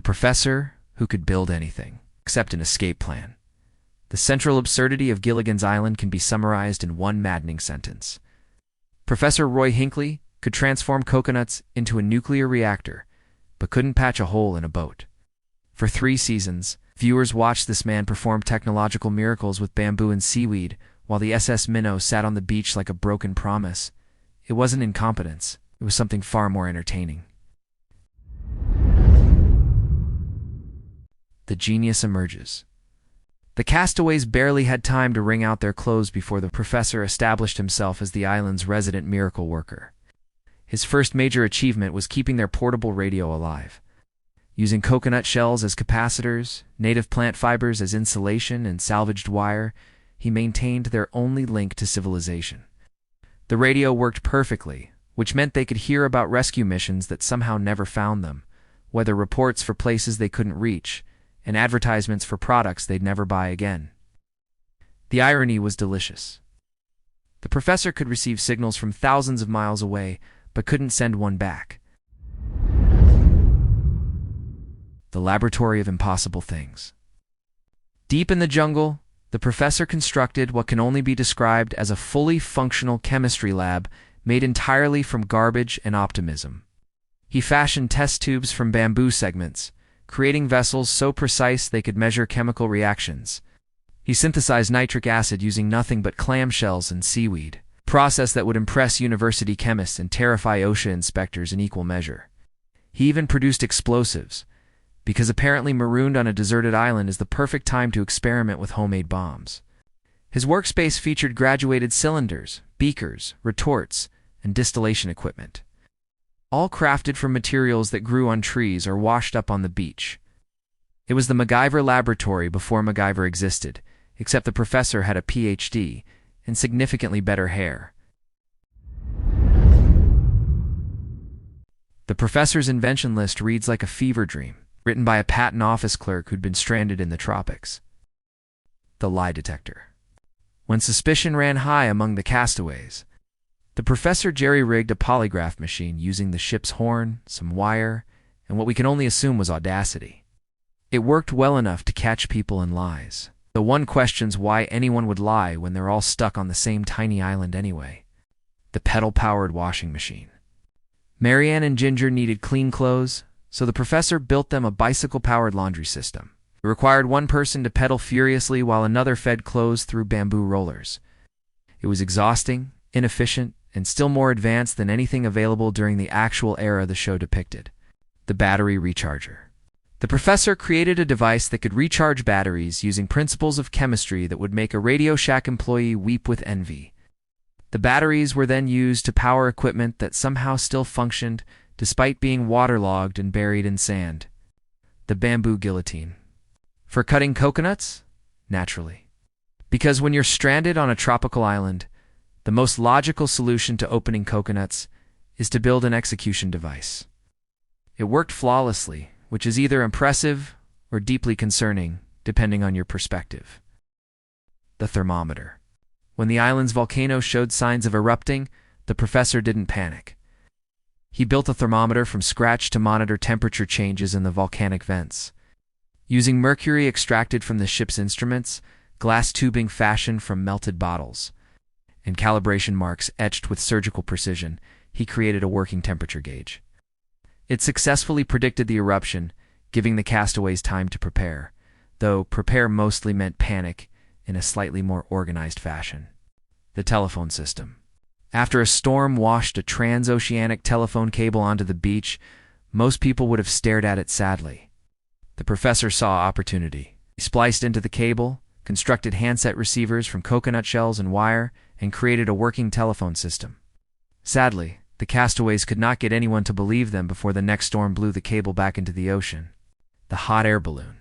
professor who could build anything, except an escape plan. The central absurdity of Gilligan's Island can be summarized in one maddening sentence. Professor Roy Hinckley could transform coconuts into a nuclear reactor, but couldn't patch a hole in a boat. For 3 seasons, viewers watched this man perform technological miracles with bamboo and seaweed, while the SS Minnow sat on the beach like a broken promise. It wasn't incompetence, it was something far more entertaining. The genius emerges. The castaways barely had time to wring out their clothes before the professor established himself as the island's resident miracle worker. His first major achievement was keeping their portable radio alive. Using coconut shells as capacitors, native plant fibers as insulation, and salvaged wire, he maintained their only link to civilization. The radio worked perfectly, which meant they could hear about rescue missions that somehow never found them, weather reports for places they couldn't reach, and advertisements for products they'd never buy again. The irony was delicious. The professor could receive signals from thousands of miles away, but couldn't send one back. The laboratory of impossible things. Deep in the jungle, the professor constructed what can only be described as a fully functional chemistry lab made entirely from garbage and optimism. He fashioned test tubes from bamboo segments, creating vessels so precise they could measure chemical reactions. He synthesized nitric acid using nothing but clamshells and seaweed, a process that would impress university chemists and terrify OSHA inspectors in equal measure. He even produced explosives, because apparently marooned on a deserted island is the perfect time to experiment with homemade bombs. His workspace featured graduated cylinders, beakers, retorts, and distillation equipment, all crafted from materials that grew on trees or washed up on the beach. It was the MacGyver laboratory before MacGyver existed, except the professor had a PhD and significantly better hair. The professor's invention list reads like a fever dream, written by a patent office clerk who'd been stranded in the tropics. The lie detector. When suspicion ran high among the castaways, the professor jerry-rigged a polygraph machine using the ship's horn, some wire, and what we can only assume was audacity. It worked well enough to catch people in lies, though one questions why anyone would lie when they're all stuck on the same tiny island anyway. The pedal-powered washing machine. Marianne and Ginger needed clean clothes, so the professor built them a bicycle-powered laundry system. It required one person to pedal furiously while another fed clothes through bamboo rollers. It was exhausting, inefficient, and still more advanced than anything available during the actual era the show depicted. The battery recharger. The professor created a device that could recharge batteries using principles of chemistry that would make a Radio Shack employee weep with envy. The batteries were then used to power equipment that somehow still functioned despite being waterlogged and buried in sand. The bamboo guillotine. For cutting coconuts? Naturally. Because when you're stranded on a tropical island, the most logical solution to opening coconuts is to build an execution device. It worked flawlessly, which is either impressive or deeply concerning, depending on your perspective. The thermometer. When the island's volcano showed signs of erupting, the professor didn't panic. He built a thermometer from scratch to monitor temperature changes in the volcanic vents. Using mercury extracted from the ship's instruments, glass tubing fashioned from melted bottles, and calibration marks etched with surgical precision, he created a working temperature gauge. It successfully predicted the eruption, giving the castaways time to prepare, though prepare mostly meant panic in a slightly more organized fashion. The telephone system. After a storm washed a transoceanic telephone cable onto the beach, most people would have stared at it sadly. The professor saw opportunity. He spliced into the cable, constructed handset receivers from coconut shells and wire, and created a working telephone system. Sadly, the castaways could not get anyone to believe them before the next storm blew the cable back into the ocean. The hot air balloon.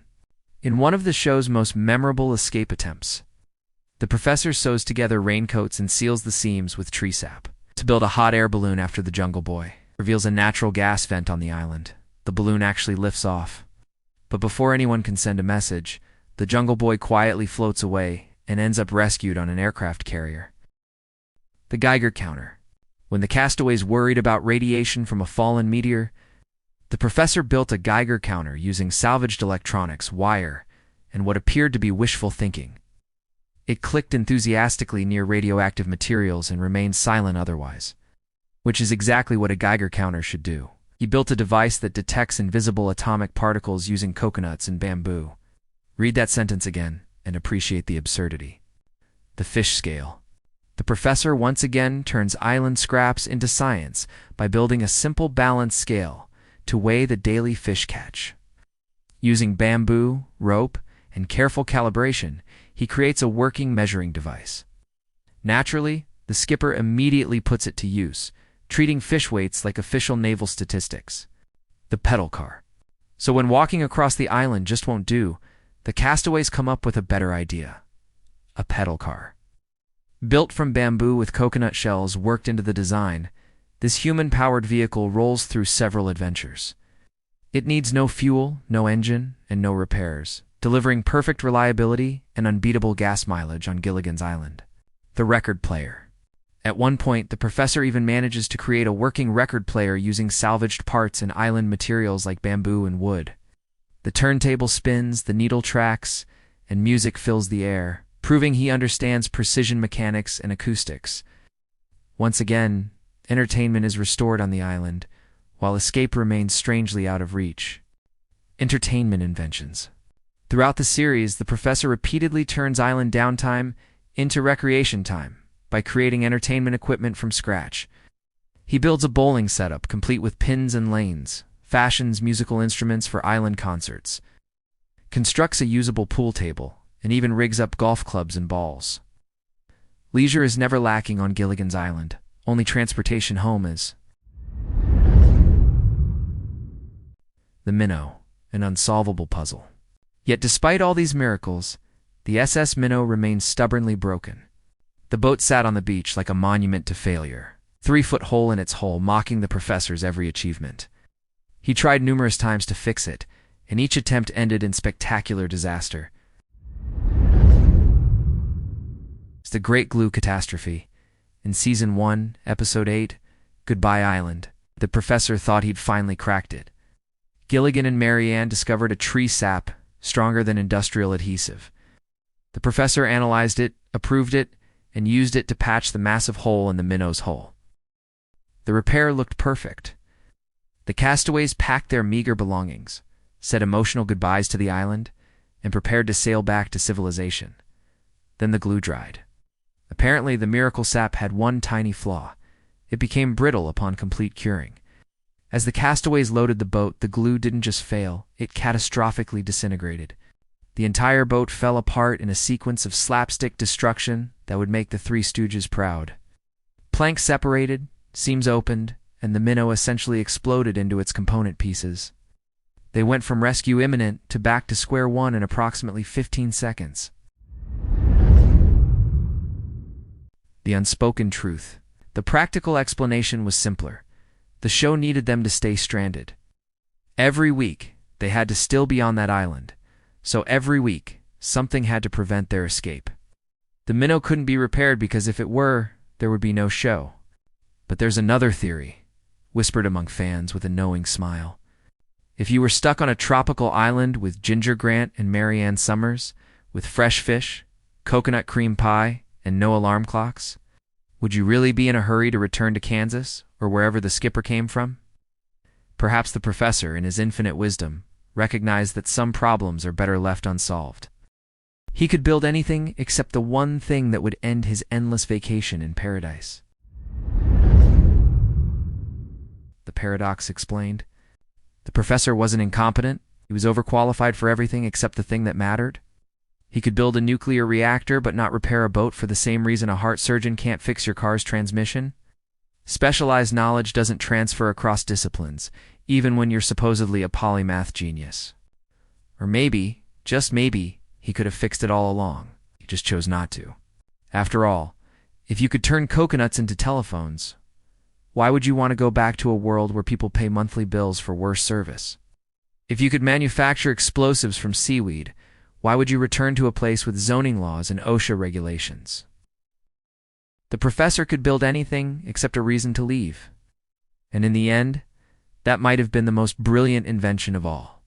In one of the show's most memorable escape attempts, the professor sews together raincoats and seals the seams with tree sap. To build a hot air balloon after the Jungle Boy reveals a natural gas vent on the island. The balloon actually lifts off. But before anyone can send a message, the Jungle Boy quietly floats away and ends up rescued on an aircraft carrier. The Geiger counter. When the castaways worried about radiation from a fallen meteor, The professor built a Geiger counter using salvaged electronics, wire, and what appeared to be wishful thinking. It clicked enthusiastically near radioactive materials and remained silent otherwise, which is exactly what a Geiger counter should do. He built a device that detects invisible atomic particles using coconuts and bamboo. Read that sentence again and appreciate the absurdity. The fish scale. The professor once again turns island scraps into science by building a simple balance scale to weigh the daily fish catch. Using bamboo, rope, and careful calibration, he creates a working measuring device. Naturally, the skipper immediately puts it to use, treating fish weights like official naval statistics. The pedal car. So when walking across the island just won't do, the castaways come up with a better idea. A pedal car. Built from bamboo with coconut shells worked into the design, this human-powered vehicle rolls through several adventures. It needs no fuel, no engine, and no repairs, delivering perfect reliability and unbeatable gas mileage on Gilligan's Island. The record player. At one point, the professor even manages to create a working record player using salvaged parts and island materials like bamboo and wood. The turntable spins, the needle tracks, and music fills the air, proving he understands precision mechanics and acoustics. Once again, entertainment is restored on the island, while escape remains strangely out of reach. Entertainment inventions. Throughout the series, the professor repeatedly turns island downtime into recreation time by creating entertainment equipment from scratch. He builds a bowling setup complete with pins and lanes, fashions musical instruments for island concerts, constructs a usable pool table, and even rigs up golf clubs and balls. Leisure is never lacking on Gilligan's Island, only transportation home is. The Minnow, an unsolvable puzzle. Yet despite all these miracles, the SS Minnow remains stubbornly broken. The boat sat on the beach like a monument to failure, 3-foot hole in its hull, mocking the professor's every achievement. He tried numerous times to fix it, and each attempt ended in spectacular disaster. It's the Great Glue Catastrophe. In Season 1, Episode 8, Goodbye Island, the professor thought he'd finally cracked it. Gilligan and Marianne discovered a tree sap stronger than industrial adhesive. The professor analyzed it, approved it, and used it to patch the massive hole in the Minnow's hull. The repair looked perfect. The castaways packed their meager belongings, said emotional goodbyes to the island, and prepared to sail back to civilization. Then the glue dried. Apparently, the miracle sap had one tiny flaw. It became brittle upon complete curing. As the castaways loaded the boat, the glue didn't just fail, it catastrophically disintegrated. The entire boat fell apart in a sequence of slapstick destruction that would make the Three Stooges proud. Planks separated, seams opened, and the Minnow essentially exploded into its component pieces. They went from rescue imminent to back to square one in approximately 15 seconds. The unspoken truth. The practical explanation was simpler. The show needed them to stay stranded. Every week, they had to still be on that island. So every week, something had to prevent their escape. The Minnow couldn't be repaired because if it were, there would be no show. But there's another theory, whispered among fans with a knowing smile. If you were stuck on a tropical island with Ginger Grant and Marianne Summers, with fresh fish, coconut cream pie, and no alarm clocks, would you really be in a hurry to return to Kansas or wherever the skipper came from? Perhaps the professor, in his infinite wisdom, recognized that some problems are better left unsolved. He could build anything except the one thing that would end his endless vacation in paradise. The paradox explained. The professor wasn't incompetent. He was overqualified for everything except the thing that mattered. He could build a nuclear reactor but not repair a boat for the same reason a heart surgeon can't fix your car's transmission. Specialized knowledge doesn't transfer across disciplines, even when you're supposedly a polymath genius. Or maybe, just maybe, he could have fixed it all along. He just chose not to. After all, if you could turn coconuts into telephones, why would you want to go back to a world where people pay monthly bills for worse service? If you could manufacture explosives from seaweed, why would you return to a place with zoning laws and OSHA regulations? The professor could build anything except a reason to leave. And in the end, That might have been the most brilliant invention of all.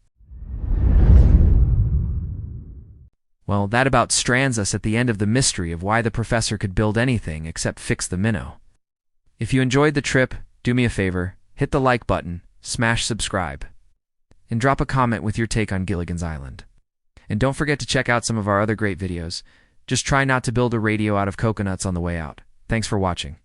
Well, that about strands us at the end of the mystery of why the professor could build anything except fix the Minnow. If you enjoyed the trip, do me a favor, hit the like button, smash subscribe, and drop a comment with your take on Gilligan's Island. And don't forget to check out some of our other great videos. Just try not to build a radio out of coconuts on the way out. Thanks for watching.